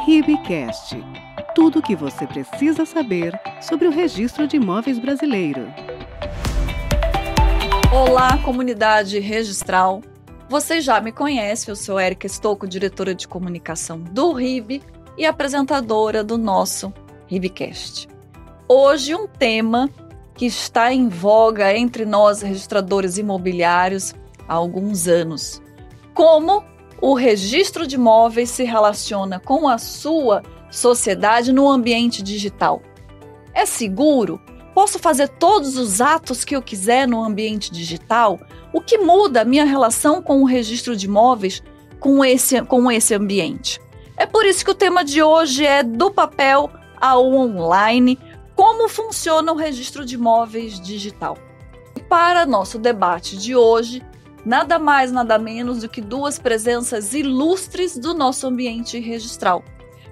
RIBcast. Tudo o que você precisa saber sobre o registro de imóveis brasileiro. Olá, comunidade registral. Você já me conhece, eu sou Érica Stocco, diretora de comunicação do RIB e apresentadora do nosso RIBcast. Hoje um tema que está em voga entre nós registradores imobiliários há alguns anos. Como o registro de imóveis se relaciona com a sua sociedade no ambiente digital? É seguro? Posso fazer todos os atos que eu quiser no ambiente digital? O que muda a minha relação com o registro de imóveis com esse ambiente? É por isso que o tema de hoje é do papel ao online, como funciona o registro de imóveis digital. Para nosso debate de hoje, nada mais, nada menos do que duas presenças ilustres do nosso ambiente registral.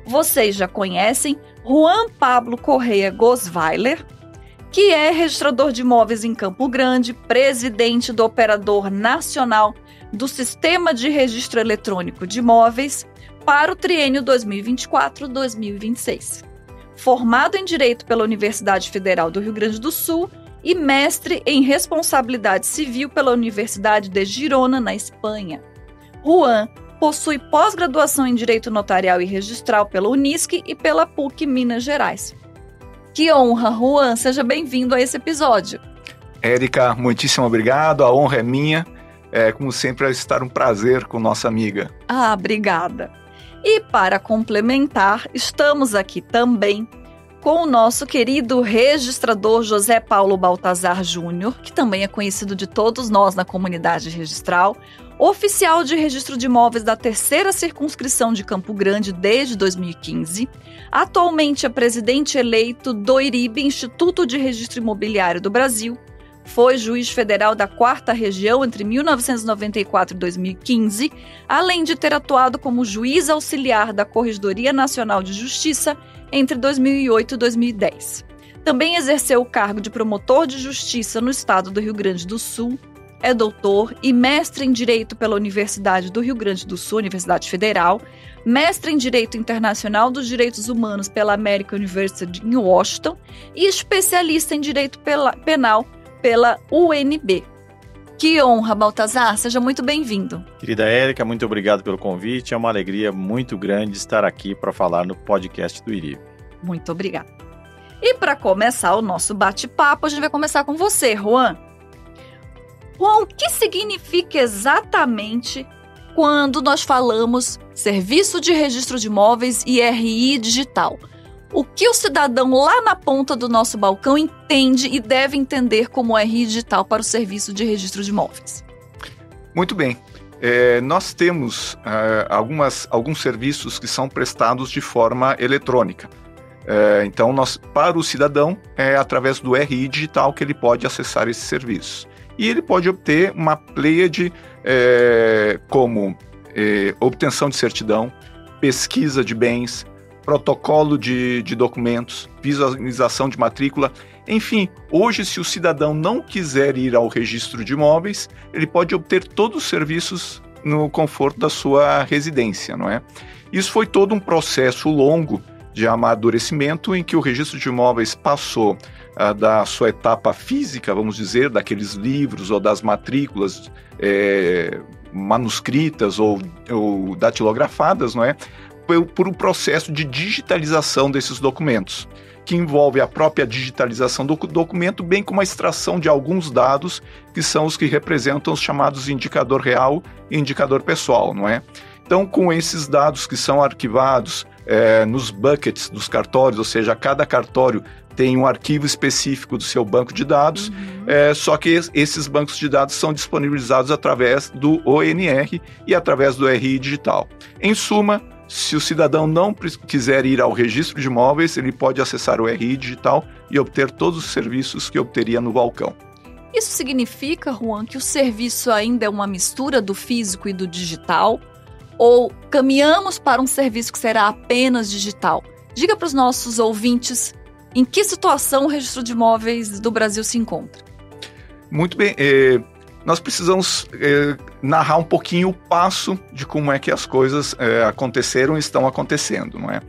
Vocês já conhecem Juan Pablo Correia Gosweiler, que é registrador de imóveis em Campo Grande, presidente do Operador Nacional do Sistema de Registro Eletrônico de Imóveis para o triênio 2024-2026. Formado em Direito pela Universidade Federal do Rio Grande do Sul e mestre em Responsabilidade Civil pela Universidade de Girona, na Espanha. Juan possui pós-graduação em Direito Notarial e Registral pela Unisc e pela PUC Minas Gerais. Que honra, Juan! Seja bem-vindo a esse episódio. Érica, muitíssimo obrigado. A honra é minha. Como sempre, vai estar um prazer com nossa amiga. Obrigada. E para complementar, estamos aqui também com o nosso querido registrador José Paulo Baltazar Júnior, que também é conhecido de todos nós na comunidade registral, oficial de registro de imóveis da 3ª Circunscrição de Campo Grande desde 2015, atualmente é presidente eleito do IRIB, Instituto de Registro Imobiliário do Brasil, foi juiz federal da 4ª Região entre 1994 e 2015, além de ter atuado como juiz auxiliar da Corregedoria Nacional de Justiça entre 2008 e 2010. Também exerceu o cargo de promotor de justiça no estado do Rio Grande do Sul, é doutor e mestre em Direito pela Universidade do Rio Grande do Sul, Universidade Federal, mestre em Direito Internacional dos Direitos Humanos pela American University em Washington e especialista em Direito Penal pela UNB. Que honra, Baltazar, seja muito bem-vindo. Querida Érica, muito obrigado pelo convite, é uma alegria muito grande estar aqui para falar no podcast do IRIB. Muito obrigada. E para começar o nosso bate-papo, a gente vai começar com você, Juan. Juan, o que significa exatamente quando nós falamos Serviço de Registro de Imóveis e RI Digital? O que o cidadão lá na ponta do nosso balcão entende e deve entender como RI digital para o serviço de registro de imóveis? Muito bem. Nós temos alguns serviços que são prestados de forma eletrônica. Então, para o cidadão, é através do RI digital que ele pode acessar esses serviços. E ele pode obter uma pleiade como obtenção de certidão, pesquisa de bens, protocolo de documentos, visualização de matrícula. Enfim, hoje, se o cidadão não quiser ir ao registro de imóveis, ele pode obter todos os serviços no conforto da sua residência, não é? Isso foi todo um processo longo de amadurecimento em que o registro de imóveis passou da sua etapa física, vamos dizer, daqueles livros ou das matrículas manuscritas ou datilografadas, não é? Por um processo de digitalização desses documentos, que envolve a própria digitalização do documento, bem como a extração de alguns dados, que são os que representam os chamados indicador real e indicador pessoal, não é? Então, com esses dados que são arquivados nos buckets dos cartórios, ou seja, cada cartório tem um arquivo específico do seu banco de dados, só que esses bancos de dados são disponibilizados através do ONR e através do RI digital. Em suma, se o cidadão não quiser ir ao registro de imóveis, ele pode acessar o RI digital e obter todos os serviços que obteria no balcão. Isso significa, Juan, que o serviço ainda é uma mistura do físico e do digital? Ou caminhamos para um serviço que será apenas digital? Diga para os nossos ouvintes em que situação o registro de imóveis do Brasil se encontra. Muito bem. nós precisamos narrar um pouquinho o passo de como é que as coisas aconteceram e estão acontecendo, não é?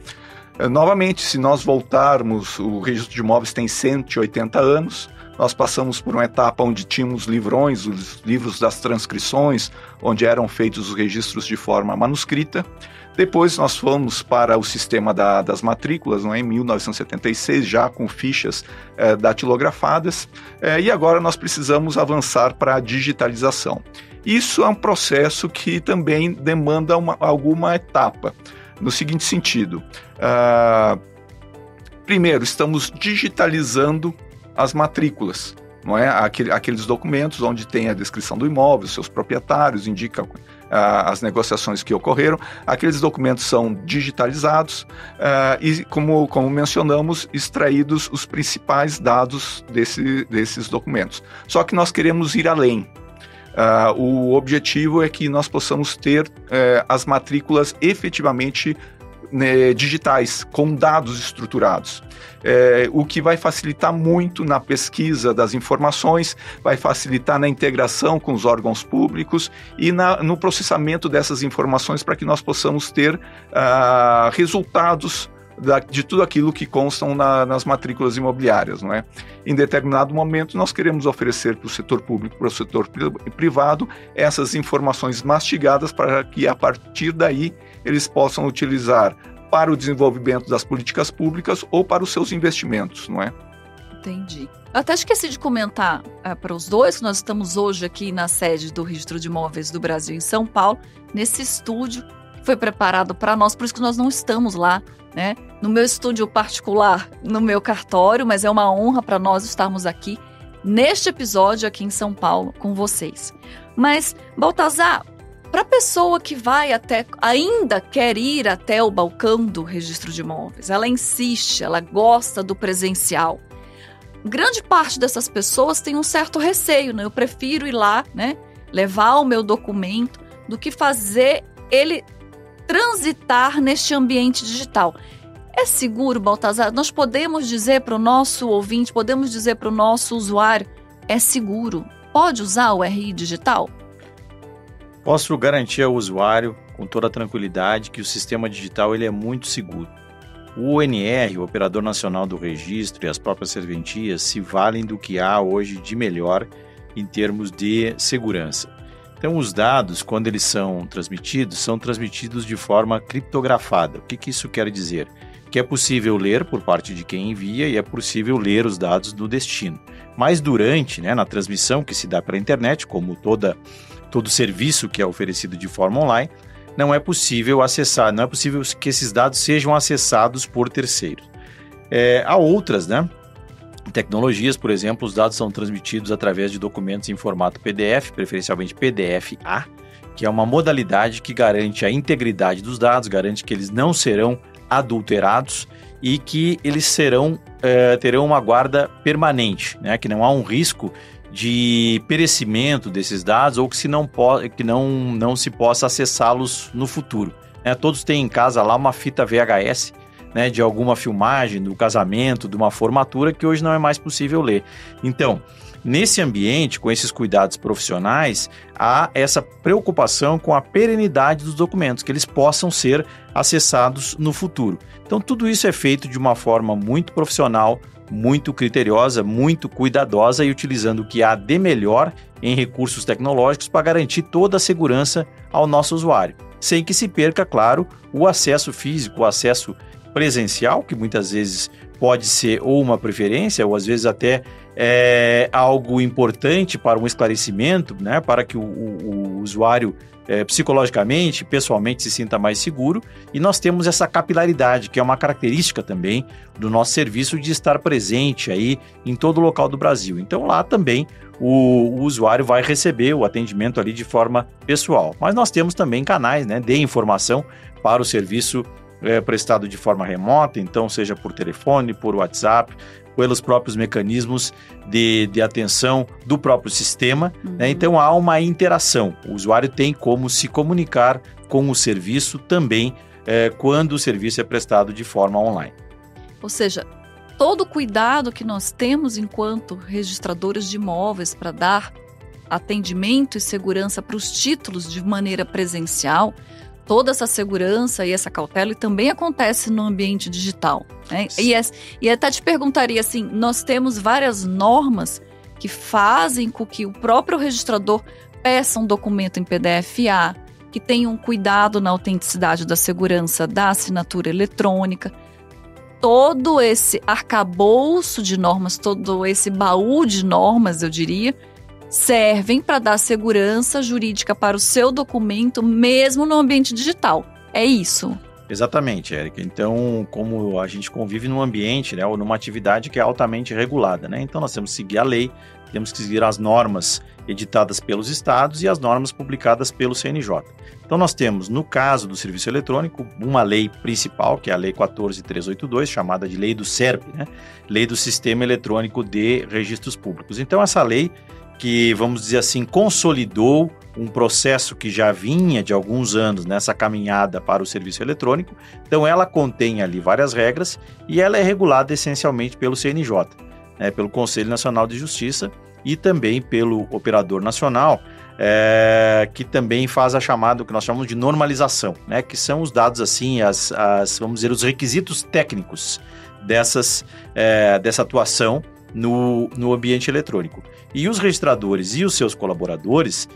Novamente, se nós voltarmos, o registro de imóveis tem 180 anos, nós passamos por uma etapa onde tínhamos livrões, os livros das transcrições, onde eram feitos os registros de forma manuscrita. Depois nós fomos para o sistema das matrículas, não é? Em 1976, já com fichas datilografadas, e agora nós precisamos avançar para a digitalização. Isso é um processo que também demanda alguma etapa, no seguinte sentido. Primeiro, estamos digitalizando as matrículas, não é? Aqueles documentos onde tem a descrição do imóvel, seus proprietários, indica as negociações que ocorreram. Aqueles documentos são digitalizados e, como mencionamos, extraídos os principais dados desses documentos. Só que nós queremos ir além. O objetivo é que nós possamos ter as matrículas efetivamente digitais, com dados estruturados. O que vai facilitar muito na pesquisa das informações, vai facilitar na integração com os órgãos públicos e no processamento dessas informações para que nós possamos ter resultados de tudo aquilo que constam nas matrículas imobiliárias, não é? Em determinado momento, nós queremos oferecer para o setor público, para o setor privado, essas informações mastigadas para que, a partir daí, eles possam utilizar para o desenvolvimento das políticas públicas ou para os seus investimentos, não é? Entendi. Eu até esqueci de comentar para os dois que nós estamos hoje aqui na sede do Registro de Imóveis do Brasil, em São Paulo, nesse estúdio que foi preparado para nós, por isso que nós não estamos lá, né? No meu estúdio particular, no meu cartório, mas é uma honra para nós estarmos aqui neste episódio aqui em São Paulo com vocês. Mas, Baltazar, para a pessoa que ainda quer ir até o balcão do registro de imóveis, ela insiste, ela gosta do presencial. Grande parte dessas pessoas tem um certo receio, né? Eu prefiro ir lá, né? Levar o meu documento do que fazer ele transitar neste ambiente digital. É seguro, Baltazar? Nós podemos dizer para o nosso ouvinte, podemos dizer para o nosso usuário, é seguro? Pode usar o RI digital? Posso garantir ao usuário, com toda a tranquilidade, que o sistema digital ele é muito seguro. O ONR, o Operador Nacional do Registro, e as próprias serventias se valem do que há hoje de melhor em termos de segurança. Então, os dados, quando eles são transmitidos de forma criptografada. O que isso quer dizer? Que é possível ler por parte de quem envia e é possível ler os dados do destino. Mas durante, na transmissão que se dá pela internet, como todo serviço que é oferecido de forma online, não é possível acessar, não é possível que esses dados sejam acessados por terceiros. Há outras, tecnologias, por exemplo, os dados são transmitidos através de documentos em formato PDF, preferencialmente PDF-A, que é uma modalidade que garante a integridade dos dados, garante que eles não serão adulterados e que eles terão uma guarda permanente, que não há um risco de perecimento desses dados ou que não se possa acessá-los no futuro. Todos têm em casa lá uma fita VHS, de alguma filmagem, do casamento, de uma formatura que hoje não é mais possível ler. Então, nesse ambiente, com esses cuidados profissionais, há essa preocupação com a perenidade dos documentos, que eles possam ser acessados no futuro. Então, tudo isso é feito de uma forma muito profissional, muito criteriosa, muito cuidadosa e utilizando o que há de melhor em recursos tecnológicos para garantir toda a segurança ao nosso usuário, sem que se perca, claro, o acesso físico, o acesso presencial, que muitas vezes pode ser ou uma preferência, ou às vezes até algo importante para um esclarecimento, para que o usuário psicologicamente, pessoalmente se sinta mais seguro, e nós temos essa capilaridade, que é uma característica também do nosso serviço de estar presente aí em todo o local do Brasil. Então lá também o usuário vai receber o atendimento ali de forma pessoal. Mas nós temos também canais de informação para o serviço prestado de forma remota, então seja por telefone, por WhatsApp, pelos próprios mecanismos de atenção do próprio sistema. Então há uma interação, o usuário tem como se comunicar com o serviço também quando o serviço é prestado de forma online. Ou seja, todo o cuidado que nós temos enquanto registradores de imóveis para dar atendimento e segurança para os títulos de maneira presencial, toda essa segurança e essa cautela também acontece no ambiente digital, né? E até te perguntaria assim, nós temos várias normas que fazem com que o próprio registrador peça um documento em PDF-A, que tenha um cuidado na autenticidade da segurança da assinatura eletrônica. Todo esse arcabouço de normas, todo esse baú de normas, eu diria, servem para dar segurança jurídica para o seu documento, mesmo no ambiente digital. É isso? Exatamente, Érica. Então, como a gente convive num ambiente, né, ou numa atividade que é altamente regulada, né? Então, nós temos que seguir a lei, temos que seguir as normas editadas pelos estados e as normas publicadas pelo CNJ. Então, nós temos, no caso do serviço eletrônico, uma lei principal, que é a Lei 14.382, chamada de Lei do SERP, né? Lei do Sistema Eletrônico de Registros Públicos. Então, essa lei que, vamos dizer assim, consolidou um processo que já vinha de alguns anos nessa caminhada para o serviço eletrônico. Então, ela contém ali várias regras e ela é regulada essencialmente pelo CNJ, né, pelo Conselho Nacional de Justiça e também pelo Operador Nacional, que também faz a chamada, o que nós chamamos de normalização, né, que são os dados, assim, vamos dizer, os requisitos técnicos dessa atuação no ambiente eletrônico. E os registradores e os seus colaboradores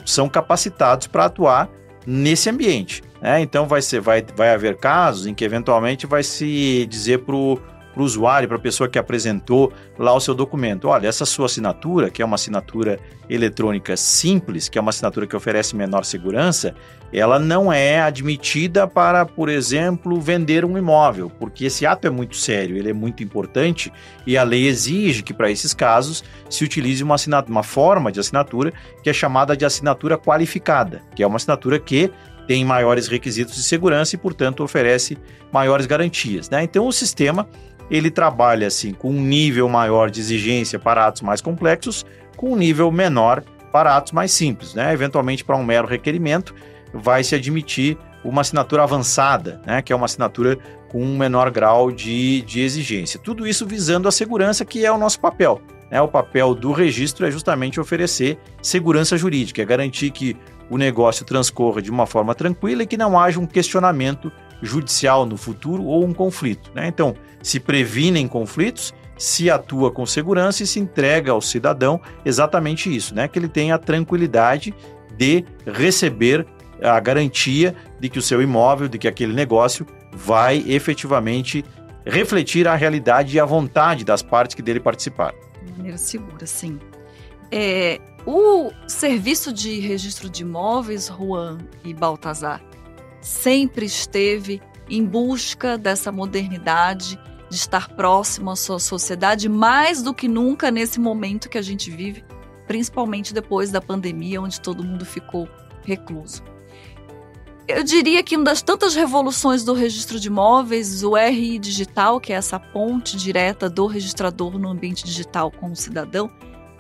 são capacitados para atuar nesse ambiente, né? Então vai haver casos em que eventualmente vai se dizer para o usuário, para a pessoa que apresentou lá o seu documento, olha, essa sua assinatura, que é uma assinatura eletrônica simples, que é uma assinatura que oferece menor segurança, ela não é admitida para, por exemplo, vender um imóvel, porque esse ato é muito sério, ele é muito importante e a lei exige que para esses casos se utilize uma forma de assinatura que é chamada de assinatura qualificada, que é uma assinatura que tem maiores requisitos de segurança e, portanto, oferece maiores garantias, né? Então, o sistema ele trabalha assim com um nível maior de exigência para atos mais complexos, com um nível menor para atos mais simples, né? Eventualmente, para um mero requerimento, vai se admitir uma assinatura avançada, né? Que é uma assinatura com um menor grau de exigência. Tudo isso visando a segurança, que é o nosso papel, né? O papel do registro é justamente oferecer segurança jurídica, é garantir que o negócio transcorra de uma forma tranquila e que não haja um questionamento judicial no futuro ou um conflito, né? Então, se previnem conflitos, se atua com segurança e se entrega ao cidadão exatamente isso, né? Que ele tenha a tranquilidade de receber a garantia de que o seu imóvel, de que aquele negócio vai efetivamente refletir a realidade e a vontade das partes que dele participaram. De maneira segura, sim. O serviço de registro de imóveis, Juan e Baltazar, sempre esteve em busca dessa modernidade, de estar próximo à sua sociedade, mais do que nunca nesse momento que a gente vive, principalmente depois da pandemia, onde todo mundo ficou recluso. Eu diria que uma das tantas revoluções do registro de imóveis, o RI digital, que é essa ponte direta do registrador no ambiente digital com o cidadão,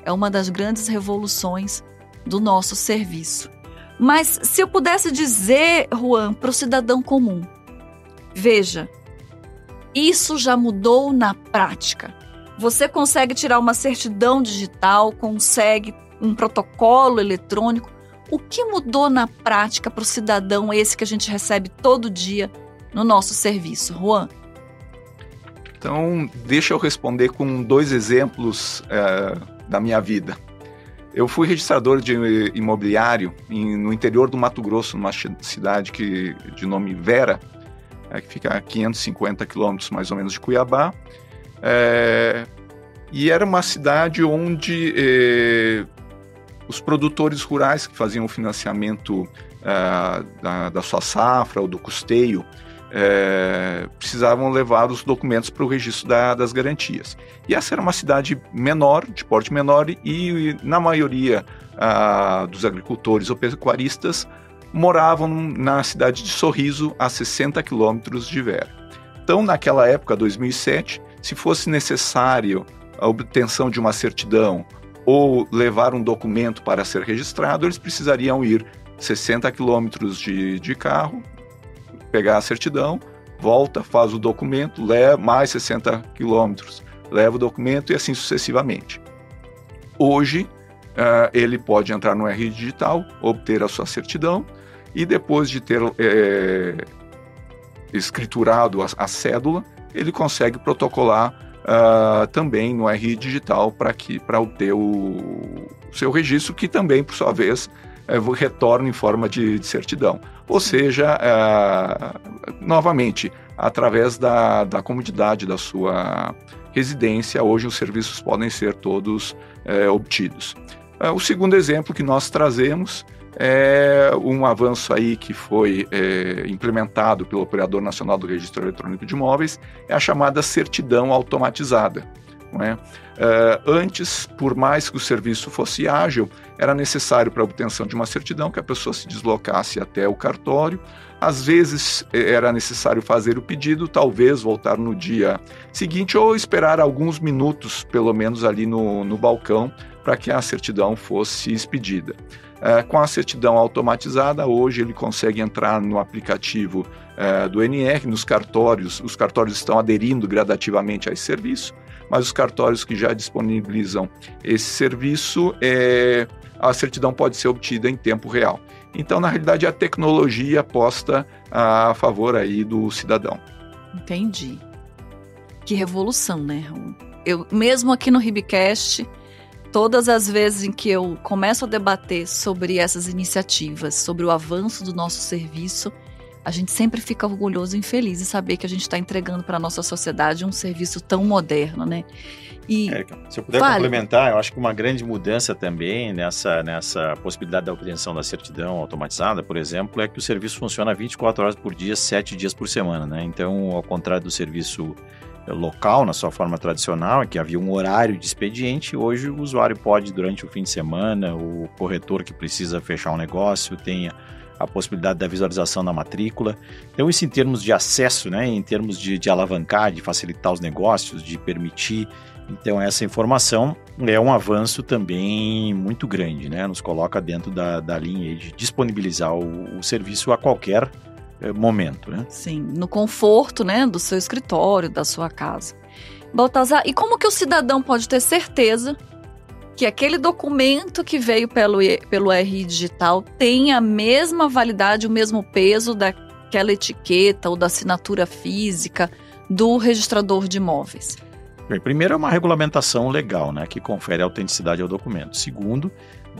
é uma das grandes revoluções do nosso serviço. Mas se eu pudesse dizer, Juan, para o cidadão comum, veja, isso já mudou na prática. Você consegue tirar uma certidão digital, consegue um protocolo eletrônico. O que mudou na prática para o cidadão esse que a gente recebe todo dia no nosso serviço, Juan? Então, deixa eu responder com 2 exemplos da minha vida. Eu fui registrador de imobiliário no interior do Mato Grosso, numa cidade de nome Vera, que fica a 550 quilômetros mais ou menos de Cuiabá. E era uma cidade onde os produtores rurais que faziam o financiamento da sua safra ou do custeio precisavam levar os documentos para o registro das garantias. E essa era uma cidade menor, de porte menor, e na maioria dos agricultores ou pecuaristas moravam na cidade de Sorriso, a 60 quilômetros de Vera. Então, naquela época, 2007, se fosse necessário a obtenção de uma certidão ou levar um documento para ser registrado, eles precisariam ir 60 quilômetros de carro, pegar a certidão, volta, faz o documento, leva mais 60 quilômetros, leva o documento e assim sucessivamente. Hoje, ele pode entrar no RI Digital, obter a sua certidão e depois de ter escriturado a cédula, ele consegue protocolar também no RI Digital para obter o seu registro, que também, por sua vez, retorna em forma de certidão. Ou seja, novamente, através da comodidade da sua residência, hoje os serviços podem ser todos obtidos. O segundo exemplo que nós trazemos é um avanço aí que foi implementado pelo Operador Nacional do Registro Eletrônico de Imóveis, é a chamada certidão automatizada. Não é? Antes, por mais que o serviço fosse ágil, era necessário para a obtenção de uma certidão que a pessoa se deslocasse até o cartório. Às vezes era necessário fazer o pedido, talvez voltar no dia seguinte ou esperar alguns minutos, pelo menos ali no balcão, para que a certidão fosse expedida. Com a certidão automatizada, hoje ele consegue entrar no aplicativo do NR, nos cartórios. Os cartórios estão aderindo gradativamente a esse serviço, mas os cartórios que já disponibilizam esse serviço, a certidão pode ser obtida em tempo real. Então, na realidade, a tecnologia posta a favor aí do cidadão. Entendi. Que revolução, né? Eu, mesmo aqui no RIBcast, todas as vezes em que eu começo a debater sobre essas iniciativas, sobre o avanço do nosso serviço, a gente sempre fica orgulhoso e feliz em saber que a gente está entregando para a nossa sociedade um serviço tão moderno, né? E se eu puder complementar, eu acho que uma grande mudança também nessa possibilidade da obtenção da certidão automatizada, por exemplo, é que o serviço funciona 24 horas por dia, 7 dias por semana, né? Então, ao contrário do serviço local, na sua forma tradicional, em que havia um horário de expediente, hoje o usuário pode, durante o fim de semana, o corretor que precisa fechar um negócio, tem a possibilidade da visualização da matrícula. Então, isso em termos de acesso, né, em termos de alavancar, de facilitar os negócios, de permitir. Então, essa informação é um avanço também muito grande, né? Nos coloca dentro da linha de disponibilizar o serviço a qualquer momento, né? Sim, no conforto, né, do seu escritório, da sua casa. Baltazar, e como que o cidadão pode ter certeza que aquele documento que veio pelo RI Digital tem a mesma validade, o mesmo peso daquela etiqueta ou da assinatura física do registrador de imóveis? Bem, primeiro é uma regulamentação legal, né, que confere autenticidade ao documento. Segundo,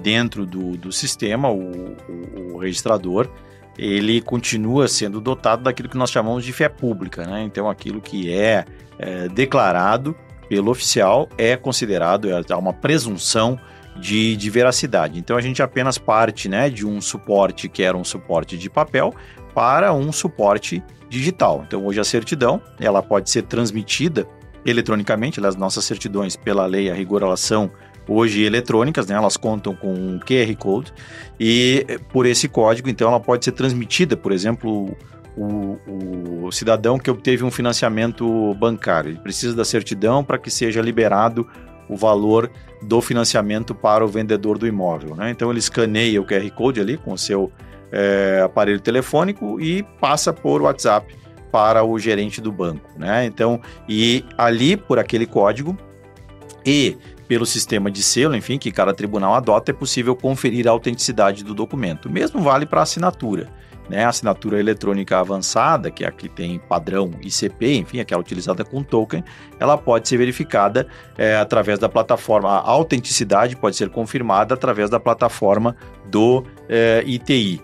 dentro do sistema, o registrador, ele continua sendo dotado daquilo que nós chamamos de fé pública, né? Então, aquilo que é declarado pelo oficial é considerado, há uma presunção de veracidade. Então, a gente apenas parte, né, de um suporte que era um suporte de papel para um suporte digital. Então, hoje a certidão, ela pode ser transmitida eletronicamente. As nossas certidões, pela lei, a rigor, elas são hoje eletrônicas, né? Elas contam com um QR Code e por esse código, então, ela pode ser transmitida, por exemplo, o cidadão que obteve um financiamento bancário, ele precisa da certidão para que seja liberado o valor do financiamento para o vendedor do imóvel, né? Então, ele escaneia o QR Code ali com o seu aparelho telefônico e passa por WhatsApp para o gerente do banco, né? Então, e ali por aquele código e pelo sistema de selo, enfim, que cada tribunal adota, é possível conferir a autenticidade do documento. O mesmo vale para a assinatura, né? A assinatura eletrônica avançada, que é a que tem padrão ICP, enfim, aquela utilizada com token, ela pode ser verificada através da plataforma. A autenticidade pode ser confirmada através da plataforma do ITI.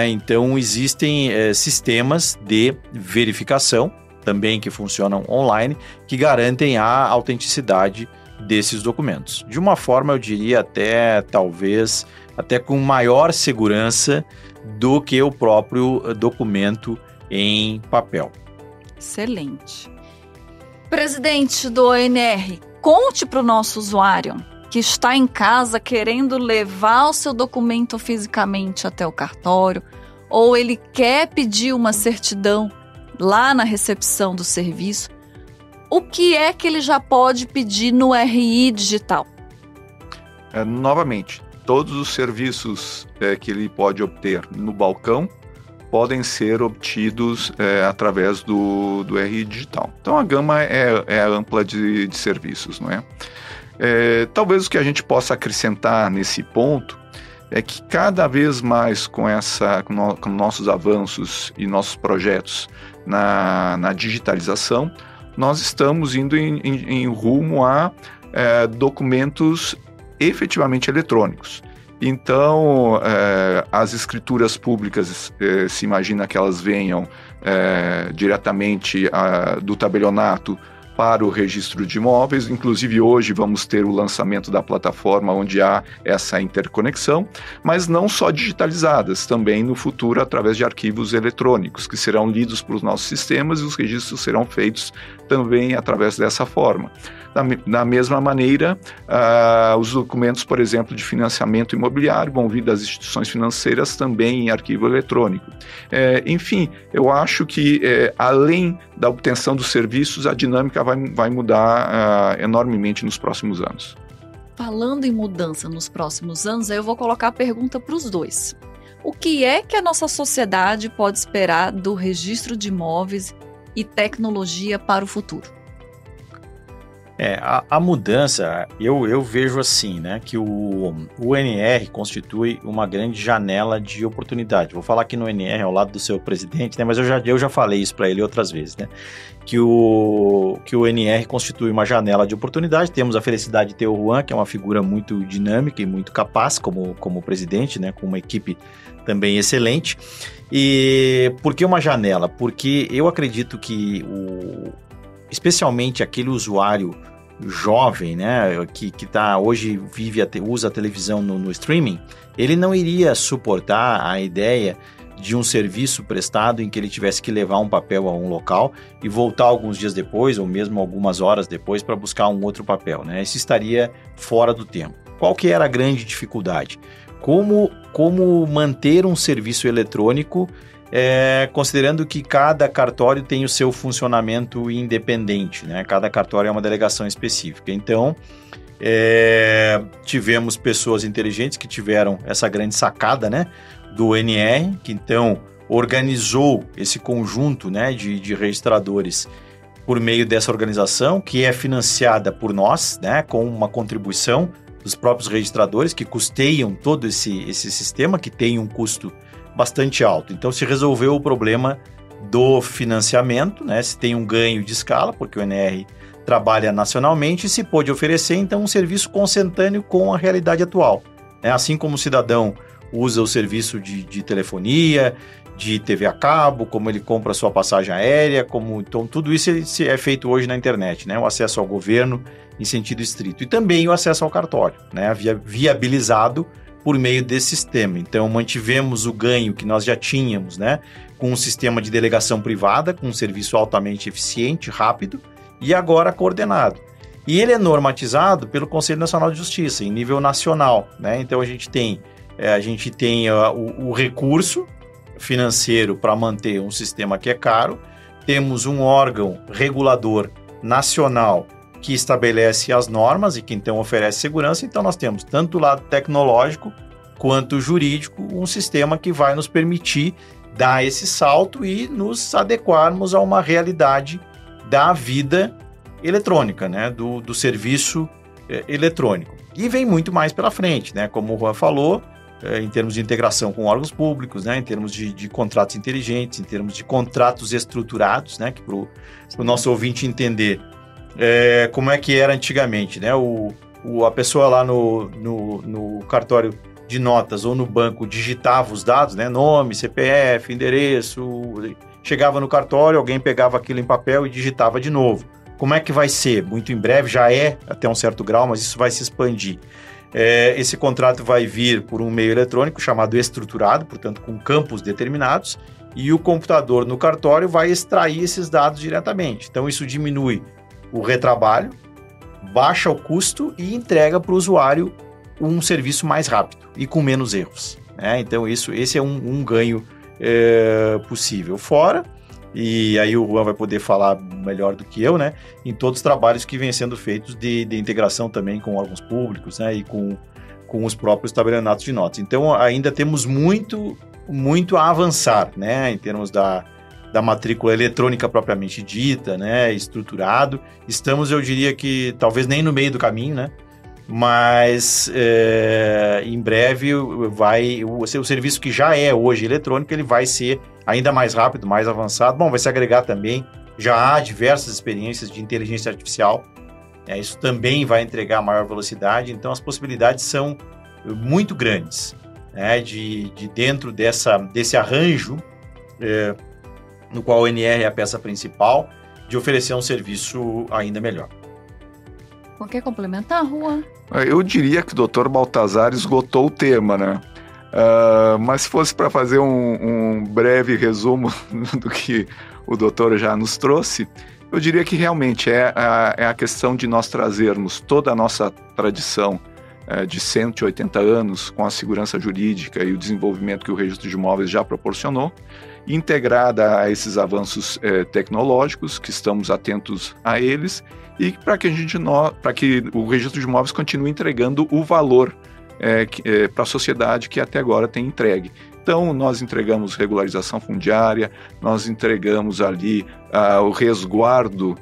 Então, existem sistemas de verificação, também que funcionam online, que garantem a autenticidade desses documentos. De uma forma, eu diria talvez até com maior segurança do que o próprio documento em papel. Excelente. Presidente do ONR, conte para o nosso usuário que está em casa querendo levar o seu documento fisicamente até o cartório, ou ele quer pedir uma certidão lá na recepção do serviço, o que é que ele já pode pedir no RI Digital? Novamente, todos os serviços que ele pode obter no balcão podem ser obtidos através do RI Digital. Então, a gama é ampla de serviços, não é? Talvez o que a gente possa acrescentar nesse ponto é que cada vez mais com nossos avanços e nossos projetos na digitalização, nós estamos indo em rumo a documentos efetivamente eletrônicos. Então, as escrituras públicas, se imagina que elas venham diretamente do tabelionato para o registro de imóveis. Inclusive, hoje vamos ter o lançamento da plataforma onde há essa interconexão, mas não só digitalizadas, também no futuro através de arquivos eletrônicos, que serão lidos para os nossos sistemas e os registros serão feitos também através dessa forma. Da mesma maneira, os documentos, por exemplo, de financiamento imobiliário vão vir das instituições financeiras também em arquivo eletrônico. Enfim, eu acho que, além da obtenção dos serviços, a dinâmica vai mudar enormemente nos próximos anos. Falando em mudança nos próximos anos, eu vou colocar a pergunta para os dois. O que é que a nossa sociedade pode esperar do registro de imóveis e tecnologia para o futuro? A mudança, eu vejo assim, né, que o NR constitui uma grande janela de oportunidade. Vou falar aqui no NR ao lado do seu presidente, né, mas eu já falei isso para ele outras vezes, né, que o NR constitui uma janela de oportunidade. Temos a felicidade de ter o Juan, que é uma figura muito dinâmica e muito capaz como presidente, né, com uma equipe também excelente. E por que uma janela? Porque eu acredito que especialmente aquele usuário jovem, né, que hoje usa a televisão no streaming, ele não iria suportar a ideia de um serviço prestado em que ele tivesse que levar um papel a um local e voltar alguns dias depois, ou mesmo algumas horas depois, para buscar um outro papel, né? Isso estaria fora do tempo. Qual que era a grande dificuldade? Como manter um serviço eletrônico considerando que cada cartório tem o seu funcionamento independente, né? Cada cartório é uma delegação específica. Então, tivemos pessoas inteligentes que tiveram essa grande sacada, né, do NR, que então organizou esse conjunto, né, de registradores por meio dessa organização, que é financiada por nós, né, com uma contribuição dos próprios registradores, que custeiam todo esse sistema, que tem um custo bastante alto. Então, se resolveu o problema do financiamento, né? Se tem um ganho de escala, porque o NR trabalha nacionalmente, e se pôde oferecer, então, um serviço consentâneo com a realidade atual, né? Assim como o cidadão usa o serviço de telefonia, de TV a cabo, como ele compra sua passagem aérea, então, tudo isso é feito hoje na internet, né? O acesso ao governo em sentido estrito. E também o acesso ao cartório, né? Viabilizado por meio desse sistema. Então, mantivemos o ganho que nós já tínhamos, né, com um sistema de delegação privada, com um serviço altamente eficiente, rápido e agora coordenado. E ele é normatizado pelo Conselho Nacional de Justiça, em nível nacional, né? Então, a gente tem o recurso financeiro para manter um sistema que é caro, temos um órgão regulador nacional que estabelece as normas e que então oferece segurança. Então nós temos tanto o lado tecnológico quanto jurídico, um sistema que vai nos permitir dar esse salto e nos adequarmos a uma realidade da vida eletrônica, né? do serviço eletrônico. E vem muito mais pela frente, né? Como o Juan falou, em termos de integração com órgãos públicos, né? Em termos de contratos inteligentes, em termos de contratos estruturados, né? Que para o nosso ouvinte entender como é que era antigamente, né? A pessoa lá no cartório de notas ou no banco digitava os dados, né? Nome, CPF, endereço, chegava no cartório, alguém pegava aquilo em papel e digitava de novo. Como é que vai ser? Muito em breve, já é até um certo grau, mas isso vai se expandir. Esse contrato vai vir por um meio eletrônico chamado estruturado, portanto com campos determinados, e o computador no cartório vai extrair esses dados diretamente. Então isso diminui o retrabalho, baixa o custo e entrega para o usuário um serviço mais rápido e com menos erros, né? Então esse é um ganho possível. Fora, e aí o Juan vai poder falar melhor do que eu, né? Em todos os trabalhos que vêm sendo feitos de integração também com órgãos públicos, né? E com os próprios tabelionatos de notas. Então ainda temos muito a avançar, né? Em termos da matrícula eletrônica propriamente dita, né, estruturado. Estamos, eu diria que, talvez nem no meio do caminho, né, mas em breve o serviço que já é hoje eletrônico, ele vai ser ainda mais rápido, mais avançado. Bom, vai se agregar também, já há diversas experiências de inteligência artificial, isso também vai entregar maior velocidade, então as possibilidades são muito grandes, de dentro desse arranjo, no qual o NR é a peça principal, de oferecer um serviço ainda melhor. Quer complementar, Juan? Eu diria que o Dr. Baltazar esgotou o tema, né? Mas se fosse para fazer um breve resumo do que o doutor já nos trouxe, eu diria que realmente é a questão de nós trazermos toda a nossa tradição de 180 anos com a segurança jurídica e o desenvolvimento que o registro de imóveis já proporcionou, integrada a esses avanços tecnológicos, que estamos atentos a eles, e para que o registro de imóveis continue entregando o valor para a sociedade que até agora tem entregue. Então, nós entregamos regularização fundiária, nós entregamos ali o resguardo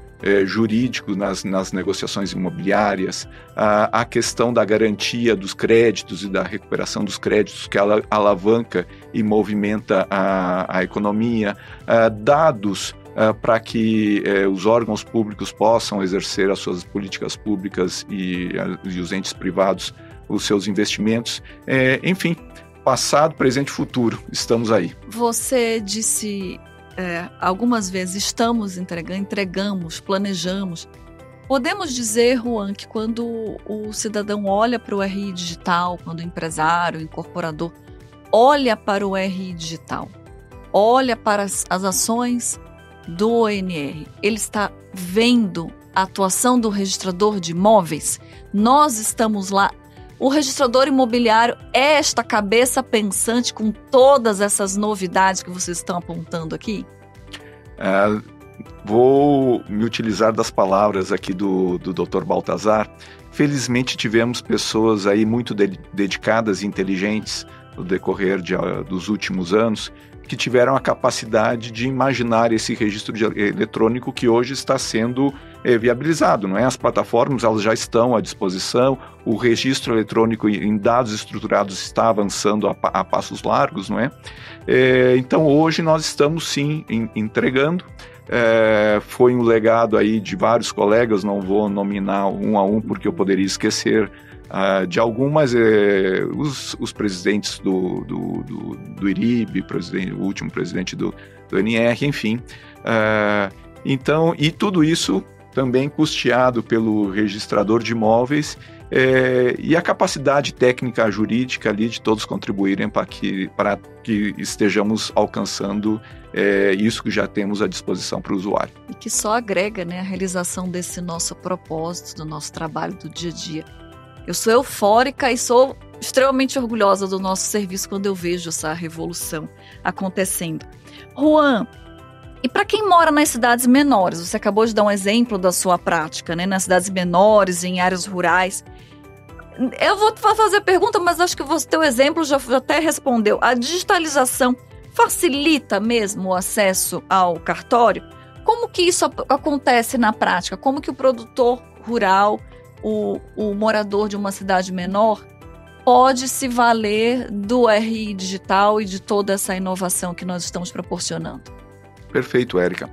jurídico nas negociações imobiliárias, a questão da garantia dos créditos e da recuperação dos créditos que alavanca e movimenta a economia, dados para que os órgãos públicos possam exercer as suas políticas públicas e os entes privados os seus investimentos, enfim, passado, presente e futuro, estamos aí. Você disse algumas vezes entregamos, planejamos. Podemos dizer, Juan, que quando o cidadão olha para o RI digital, quando o empresário, o incorporador olha para o RI digital, olha para as ações do ONR, ele está vendo a atuação do registrador de imóveis? Nós estamos lá. O registrador imobiliário é esta cabeça pensante com todas essas novidades que vocês estão apontando aqui? Vou me utilizar das palavras aqui do Dr. Baltazar. Felizmente tivemos pessoas aí muito dedicadas e inteligentes no decorrer dos últimos anos que tiveram a capacidade de imaginar esse registro eletrônico que hoje está sendo viabilizado, não é? As plataformas, elas já estão à disposição, o registro eletrônico em dados estruturados está avançando a passos largos, não é? Então, hoje nós estamos sim entregando. Foi um legado aí de vários colegas, não vou nominar um a um porque eu poderia esquecer de algumas, os presidentes do IRIB, o último presidente do NR, enfim. Então, e tudo isso também custeado pelo registrador de imóveis e a capacidade técnica jurídica ali de todos contribuírem para que estejamos alcançando isso que já temos à disposição para o usuário. E que só agrega, né, a realização desse nosso propósito, do nosso trabalho do dia a dia. Eu sou eufórica e sou extremamente orgulhosa do nosso serviço quando eu vejo essa revolução acontecendo. Juan, e para quem mora nas cidades menores, você acabou de dar um exemplo da sua prática, né, nas cidades menores, em áreas rurais. Eu vou fazer a pergunta, mas acho que o teu exemplo já até respondeu. A digitalização facilita mesmo o acesso ao cartório? Como que isso acontece na prática? Como que o produtor rural, o morador de uma cidade menor, pode se valer do RI digital e de toda essa inovação que nós estamos proporcionando? Perfeito, Érica.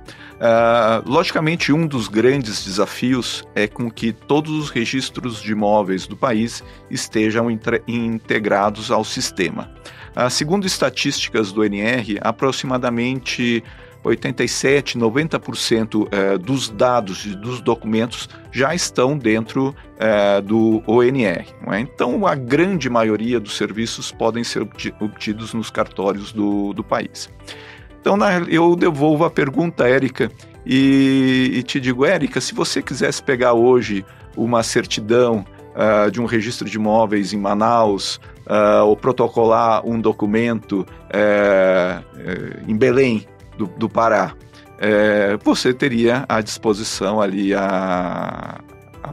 Logicamente, um dos grandes desafios é com que todos os registros de imóveis do país estejam integrados ao sistema. Segundo estatísticas do NR, aproximadamente 87%, 90% dos dados e dos documentos já estão dentro do ONR. Não é? Então, a grande maioria dos serviços podem ser obtidos nos cartórios do país. Então, eu devolvo a pergunta, Érica, e te digo, Érica, se você quisesse pegar hoje uma certidão de um registro de imóveis em Manaus, ou protocolar um documento em Belém, do Pará, você teria à disposição ali a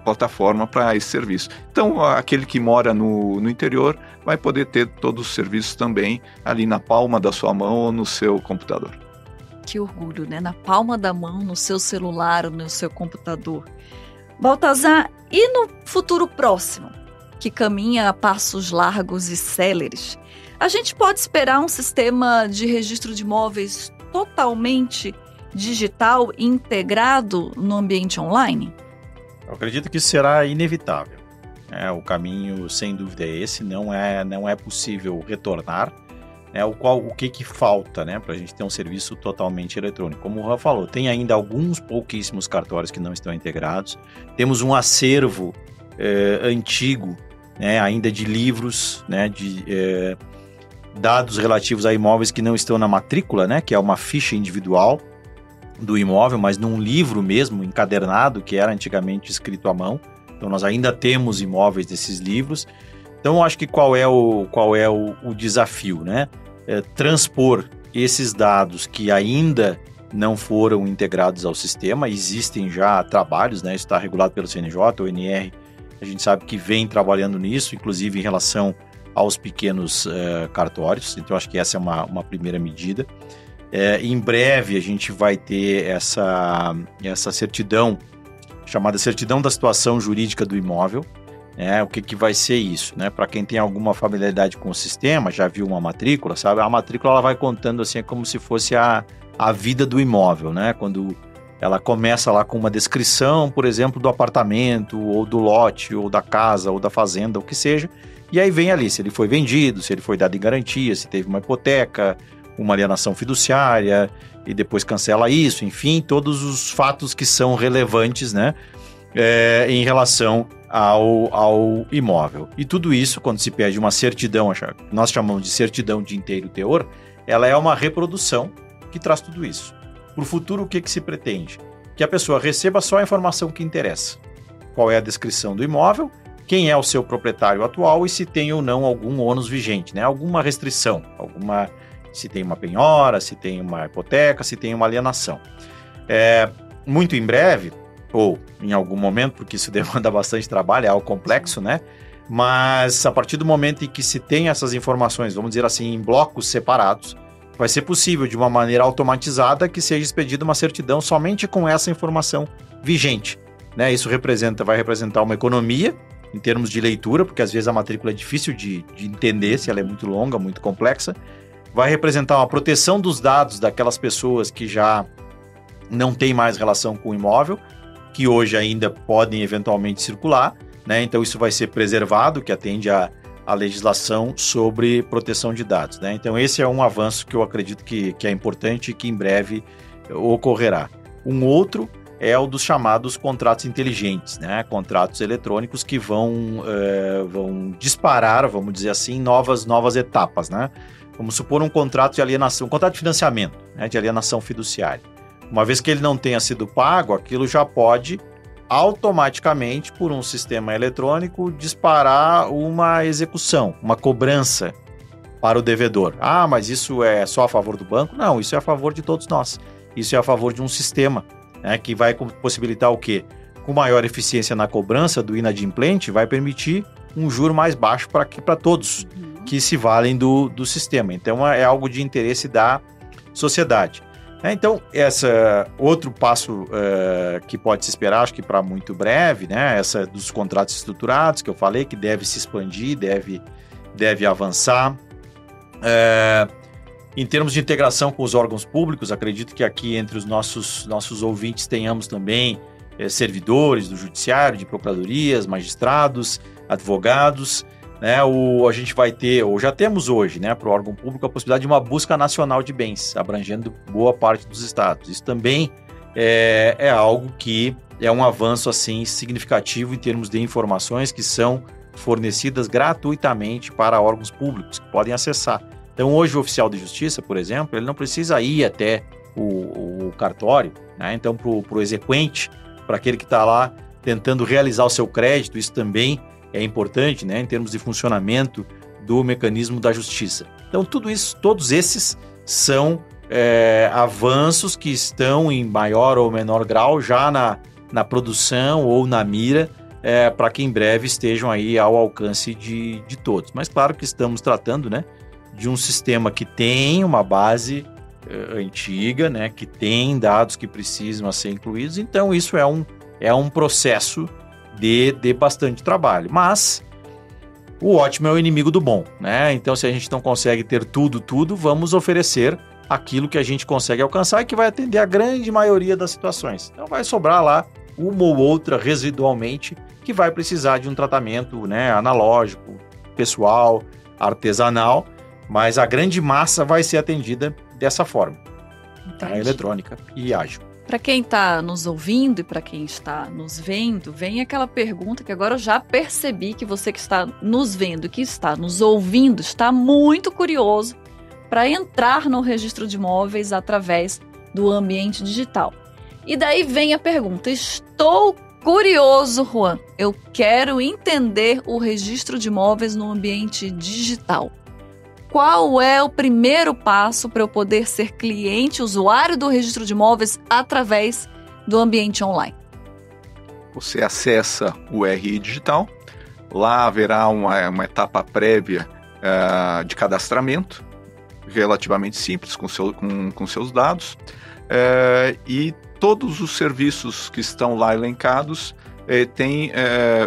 plataforma para esse serviço. Então, aquele que mora no interior vai poder ter todos os serviços também ali na palma da sua mão ou no seu computador. Que orgulho, né? Na palma da mão, no seu celular ou no seu computador. Baltazar, e no futuro próximo? que caminha a passos largos e céleres, a gente pode esperar um sistema de registro de imóveis totalmente digital e integrado no ambiente online? Eu acredito que isso será inevitável. O caminho, sem dúvida, é esse. Não é possível retornar. O que falta, para a gente ter um serviço totalmente eletrônico? Como o Juan falou, tem ainda alguns pouquíssimos cartórios que não estão integrados. Temos um acervo antigo, ainda de livros, de dados relativos a imóveis que não estão na matrícula, que é uma ficha individual do imóvel, mas num livro mesmo, encadernado, que era antigamente escrito à mão. Então, nós ainda temos imóveis desses livros. Então, eu acho que qual é o desafio, transpor esses dados que ainda não foram integrados ao sistema. Existem já trabalhos, isso está regulado pelo CNJ, o ONR, a gente sabe que vem trabalhando nisso, inclusive em relação aos pequenos cartórios. Então, acho que essa é uma primeira medida. Em breve, a gente vai ter essa certidão, chamada certidão da situação jurídica do imóvel. O que vai ser isso? Para quem tem alguma familiaridade com o sistema, já viu uma matrícula, sabe? A matrícula ela vai contando assim, como se fosse a vida do imóvel, quando ela começa lá com uma descrição, por exemplo, do apartamento, ou do lote, ou da casa, ou da fazenda, o que seja. E aí vem ali, se ele foi vendido, se ele foi dado em garantia, se teve uma hipoteca, uma alienação fiduciária, e depois cancela isso, enfim, todos os fatos que são relevantes, em relação ao imóvel. E tudo isso, quando se pede uma certidão, nós chamamos de certidão de inteiro teor, ela é uma reprodução que traz tudo isso. Para o futuro, o que se pretende? Que a pessoa receba só a informação que interessa. Qual é a descrição do imóvel, quem é o seu proprietário atual e se tem ou não algum ônus vigente, alguma restrição, se tem uma penhora, se tem uma hipoteca, se tem uma alienação. Muito em breve, ou em algum momento, porque isso demanda bastante trabalho, é algo complexo, mas a partir do momento em que se tem essas informações, vamos dizer assim, em blocos separados, vai ser possível, de uma maneira automatizada, que seja expedida uma certidão somente com essa informação vigente. Isso vai representar uma economia em termos de leitura, porque às vezes a matrícula é difícil de entender, se ela é muito longa, muito complexa. Vai representar uma proteção dos dados daquelas pessoas que já não têm mais relação com o imóvel, que hoje ainda podem eventualmente circular, Então isso vai ser preservado, que atende à legislação sobre proteção de dados, Então esse é um avanço que eu acredito que é importante e que em breve ocorrerá. Um outro é o dos chamados contratos inteligentes, Contratos eletrônicos que vão disparar, vamos dizer assim, novas etapas, Vamos supor um contrato de alienação, um contrato de financiamento, de alienação fiduciária. Uma vez que ele não tenha sido pago, aquilo já pode automaticamente, por um sistema eletrônico, disparar uma execução, uma cobrança para o devedor. Mas isso é só a favor do banco? Não, isso é a favor de todos nós. Isso é a favor de um sistema, que vai possibilitar o quê? Com maior eficiência na cobrança do inadimplente, vai permitir um juro mais baixo para todos que se valem do sistema. Então, é algo de interesse da sociedade. Então, outro passo que pode se esperar, acho que para muito breve, essa dos contratos estruturados, que eu falei, que deve se expandir, deve avançar. Em termos de integração com os órgãos públicos, acredito que aqui entre os nossos ouvintes tenhamos também servidores do judiciário, de procuradorias, magistrados, advogados. A gente vai ter, ou já temos hoje, para o órgão público, a possibilidade de uma busca nacional de bens, abrangendo boa parte dos estados. Isso também é algo que é um avanço assim, significativo em termos de informações que são fornecidas gratuitamente para órgãos públicos, que podem acessar. Então, hoje, o oficial de justiça, por exemplo, ele não precisa ir até o cartório, Então, para o exequente, para aquele que está lá tentando realizar o seu crédito, isso também é importante, em termos de funcionamento do mecanismo da justiça. Então, todos esses são avanços que estão em maior ou menor grau já na produção ou na mira, para que em breve estejam aí ao alcance de todos. Mas claro que estamos tratando, de um sistema que tem uma base antiga, que tem dados que precisam ser incluídos. Então, isso é um processo de bastante trabalho. Mas o ótimo é o inimigo do bom, né? Então, se a gente não consegue ter tudo, vamos oferecer aquilo que a gente consegue alcançar e que vai atender a grande maioria das situações. Então, vai sobrar lá uma ou outra residualmente que vai precisar de um tratamento, né, analógico, pessoal, artesanal, mas a grande massa vai ser atendida dessa forma, tá? Eletrônica e ágil. Para quem está nos ouvindo e para quem está nos vendo, vem aquela pergunta que agora eu já percebi que você que está nos vendo, que está nos ouvindo, está muito curioso para entrar no registro de imóveis através do ambiente digital. E daí vem a pergunta: estou curioso, Juan, eu quero entender o registro de imóveis no ambiente digital. Qual é o primeiro passo para eu poder ser cliente, usuário do registro de imóveis através do ambiente online? Você acessa o RI Digital, lá haverá uma etapa prévia de cadastramento, relativamente simples, com seus dados, e todos os serviços que estão lá elencados têm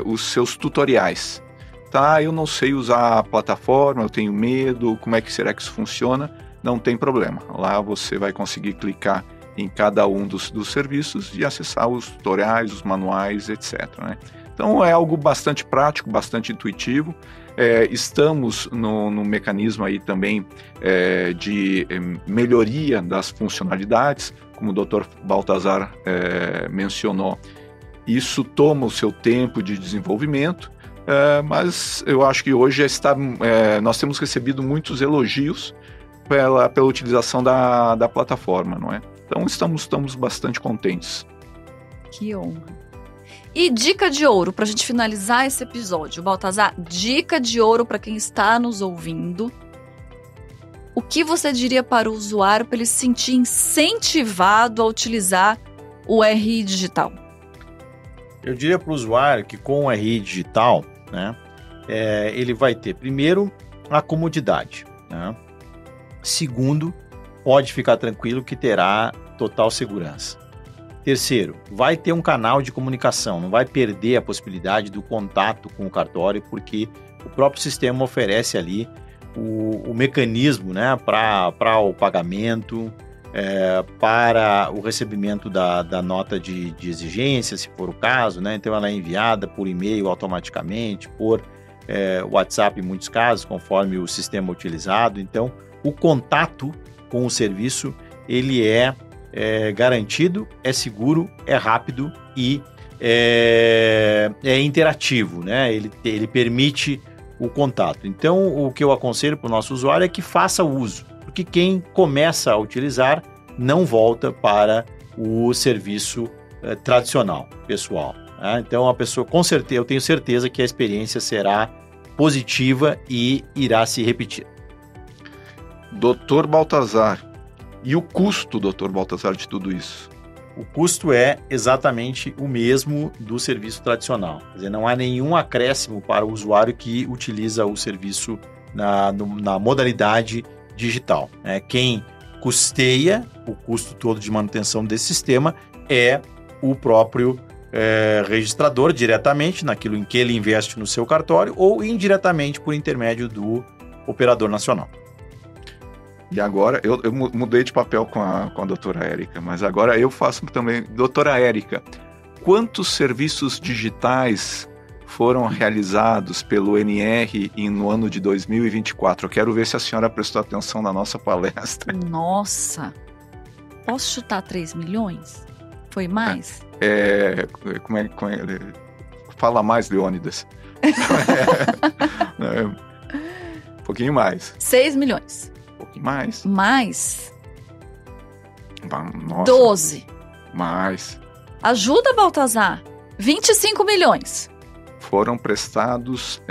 os seus tutoriais. Tá, eu não sei usar a plataforma, eu tenho medo, como é que será que isso funciona? Não tem problema. Lá você vai conseguir clicar em cada um dos serviços e acessar os tutoriais, os manuais, etc. Né? Então é algo bastante prático, bastante intuitivo. Estamos no mecanismo aí também de melhoria das funcionalidades, como o Dr. Baltazar mencionou. Isso toma o seu tempo de desenvolvimento, mas eu acho que hoje nós temos recebido muitos elogios pela utilização da plataforma, não é? Então estamos bastante contentes. Que honra. E dica de ouro, para a gente finalizar esse episódio, Baltazar, dica de ouro para quem está nos ouvindo. O que você diria para o usuário para ele se sentir incentivado a utilizar o RI Digital? Eu diria para o usuário que com o RI Digital, né, ele vai ter, primeiro, a comodidade, né? Segundo, pode ficar tranquilo que terá total segurança. Terceiro, vai ter um canal de comunicação, não vai perder a possibilidade do contato com o cartório, porque o próprio sistema oferece ali o mecanismo, né, para o pagamento, para o recebimento da nota de exigência, se for o caso, né? Então ela é enviada por e-mail automaticamente, por WhatsApp em muitos casos, conforme o sistema utilizado. Então o contato com o serviço ele é garantido, é seguro, é rápido e é interativo, né? Ele permite o contato. Então o que eu aconselho para o nosso usuário é que faça uso, porque quem começa a utilizar não volta para o serviço tradicional, pessoal. Né? Então a pessoa, com certeza, eu tenho certeza que a experiência será positiva e irá se repetir. Dr. Baltazar, e o custo, Dr. Baltazar, de tudo isso? O custo é exatamente o mesmo do serviço tradicional. Quer dizer, não há nenhum acréscimo para o usuário que utiliza o serviço na modalidade digital. Quem custeia o custo todo de manutenção desse sistema é o próprio registrador, diretamente naquilo em que ele investe no seu cartório ou indiretamente por intermédio do operador nacional. E agora, eu mudei de papel com a doutora Érica, mas agora eu faço também. Doutora Érica, quantos serviços digitais foram realizados pelo NR no ano de 2024? Eu quero ver se a senhora prestou atenção na nossa palestra. Nossa! Posso chutar 3 milhões? Foi mais? Como é? Fala mais, Leônidas. Um pouquinho mais. 6 milhões. Um pouquinho mais. Mais? Nossa. 12. Mais. Ajuda, Baltazar. 25 milhões. Foram prestados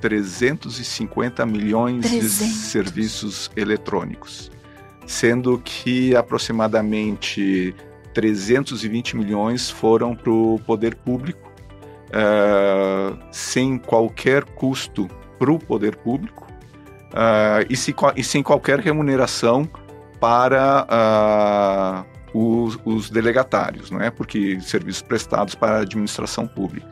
350 milhões 300. De serviços eletrônicos, sendo que aproximadamente 320 milhões foram para o poder público, sem qualquer custo para o poder público, e sem qualquer remuneração para os delegatários, não é? Porque serviços prestados para a administração pública.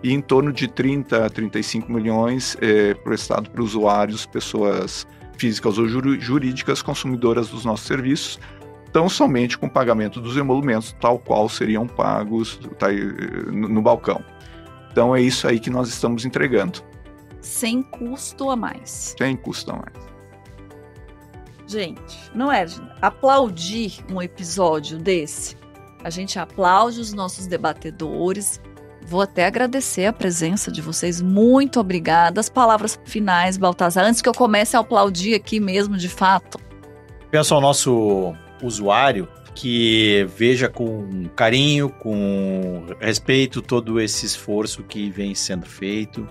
E em torno de 30 a 35 milhões prestado para usuários, pessoas físicas ou jurídicas consumidoras dos nossos serviços, tão somente com pagamento dos emolumentos, tal qual seriam pagos no balcão. Então é isso aí que nós estamos entregando. Sem custo a mais. Sem custo a mais. Gente, não é aplaudir um episódio desse. A gente aplaude os nossos debatedores. Vou até agradecer a presença de vocês. Muito obrigada. As palavras finais, Baltazar, antes que eu comece a aplaudir aqui mesmo, de fato. Peço ao nosso usuário que veja com carinho, com respeito todo esse esforço que vem sendo feito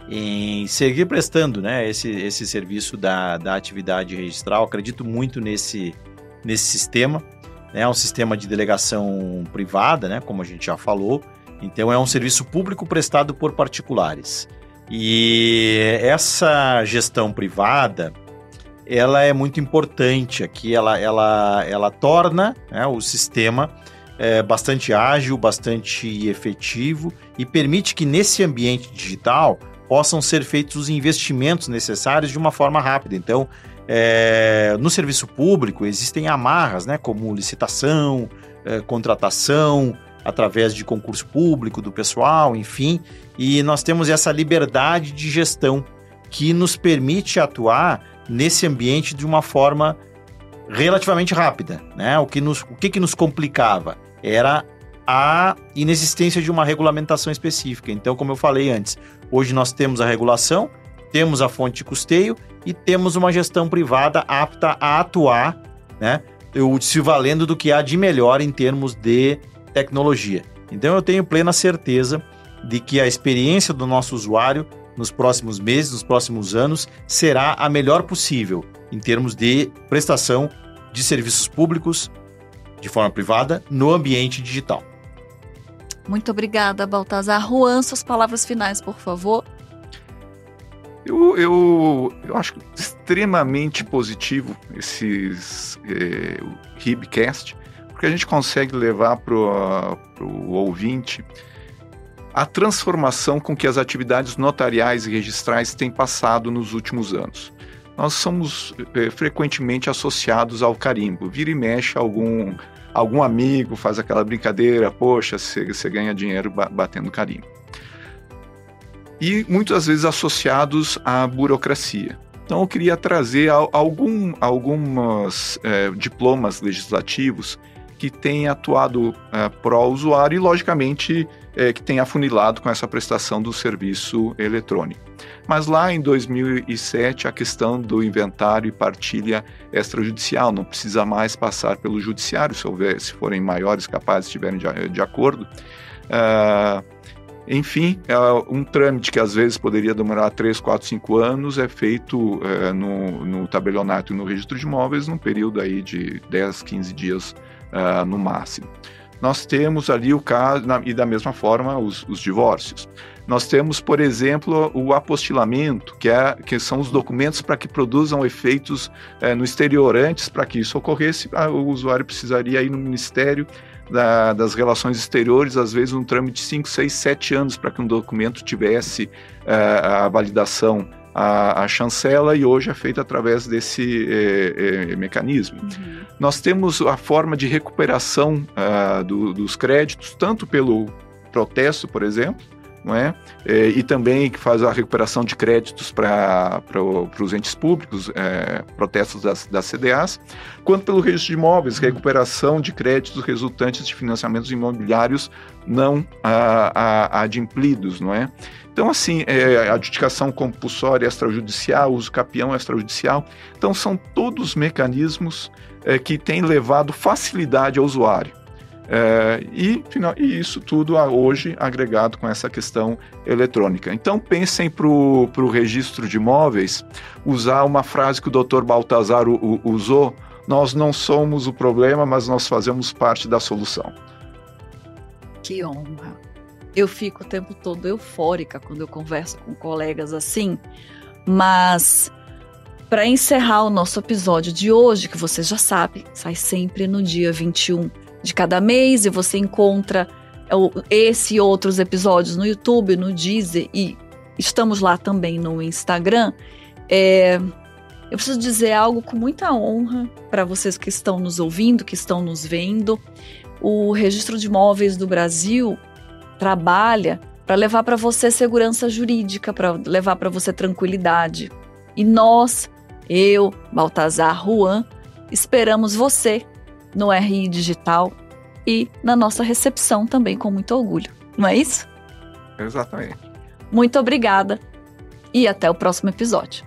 em seguir prestando, né, esse serviço da atividade registral. Acredito muito nesse sistema, né, um sistema de delegação privada, né, como a gente já falou. Então é um serviço público prestado por particulares. E essa gestão privada, ela é muito importante aqui, ela torna, né, o sistema bastante ágil, bastante efetivo e permite que nesse ambiente digital possam ser feitos os investimentos necessários de uma forma rápida. Então, no serviço público existem amarras, né, como licitação, contratação, através de concurso público do pessoal, enfim, e nós temos essa liberdade de gestão que nos permite atuar nesse ambiente de uma forma relativamente rápida, né? O que nos complicava era a inexistência de uma regulamentação específica. Então, como eu falei antes, hoje nós temos a regulação, temos a fonte de custeio e temos uma gestão privada apta a atuar, né, se valendo do que há de melhor em termos de tecnologia. Então, eu tenho plena certeza de que a experiência do nosso usuário nos próximos meses, nos próximos anos, será a melhor possível em termos de prestação de serviços públicos de forma privada no ambiente digital. Muito obrigada, Baltazar. Juan, suas palavras finais, por favor. Eu acho extremamente positivo o RIBcast, porque a gente consegue levar para o ouvinte a transformação com que as atividades notariais e registrais têm passado nos últimos anos. Nós somos frequentemente associados ao carimbo. Vira e mexe, algum amigo faz aquela brincadeira, poxa, você ganha dinheiro batendo carimbo. E muitas vezes associados à burocracia. Então eu queria trazer alguns diplomas legislativos que têm atuado pró-usuário e, logicamente, que tem afunilado com essa prestação do serviço eletrônico. Mas lá em 2007, a questão do inventário e partilha extrajudicial não precisa mais passar pelo judiciário, se forem maiores capazes, estiverem de acordo. Enfim, um trâmite que às vezes poderia demorar 3, 4, 5 anos é feito no tabelionato e no registro de imóveis num período aí de 10, 15 dias no máximo. Nós temos ali o caso, e da mesma forma os divórcios. Nós temos, por exemplo, o apostilamento, que são os documentos para que produzam efeitos no exterior. Antes, para que isso ocorresse, o usuário precisaria ir no Ministério das Relações Exteriores, às vezes um trâmite de 5, 6, 7 anos para que um documento tivesse a validação, a chancela, e hoje é feita através desse mecanismo. Uhum. Nós temos a forma de recuperação dos créditos, tanto pelo protesto, por exemplo, não é? E também que faz a recuperação de créditos para os entes públicos, protestos das CDAs, quanto pelo registro de imóveis, recuperação de créditos resultantes de financiamentos imobiliários não adimplidos, não é? Então, assim, adjudicação compulsória extrajudicial, uso capião extrajudicial, então são todos mecanismos que têm levado facilidade ao usuário. E isso tudo hoje agregado com essa questão eletrônica. Então pensem para o registro de imóveis, usar uma frase que o Dr. Baltazar usou: nós não somos o problema, mas nós fazemos parte da solução. Que honra! Eu fico o tempo todo eufórica quando eu converso com colegas assim, mas para encerrar o nosso episódio de hoje, que vocês já sabem, sai sempre no dia 21 de cada mês, e você encontra esse e outros episódios no YouTube, no Deezer, e estamos lá também no Instagram. Eu preciso dizer algo com muita honra para vocês que estão nos ouvindo, que estão nos vendo. O Registro de Imóveis do Brasil trabalha para levar para você segurança jurídica, para levar para você tranquilidade. E nós, eu, Baltazar, Juan, esperamos você no RI Digital e na nossa recepção também, com muito orgulho. Não é isso? Exatamente. Muito obrigada e até o próximo episódio.